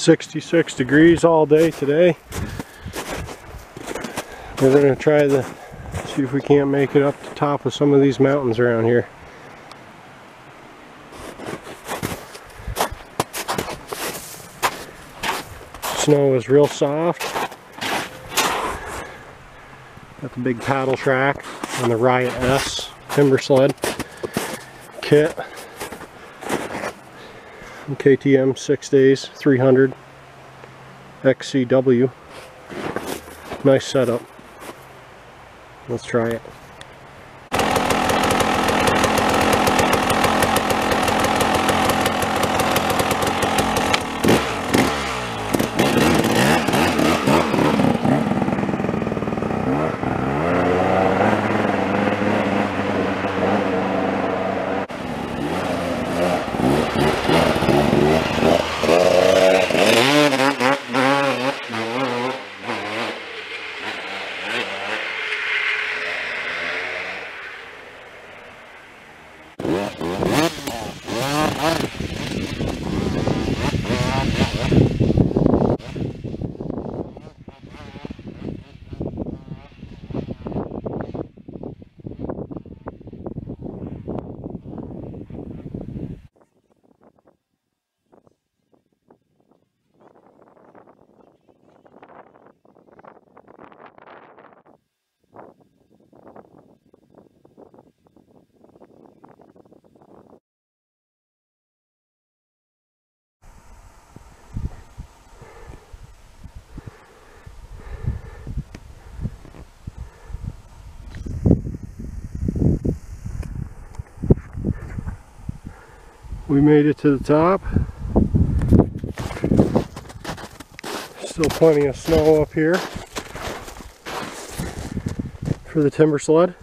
66 degrees all day today. We're going to try to see if we can't make it up the top of some of these mountains around here. Snow is real soft. Got the big paddle track on the Riot S Timbersled kit. KTM 6 days 300 XCW. Nice setup. Let's try it. We made it to the top. Still plenty of snow up here for the Timbersled.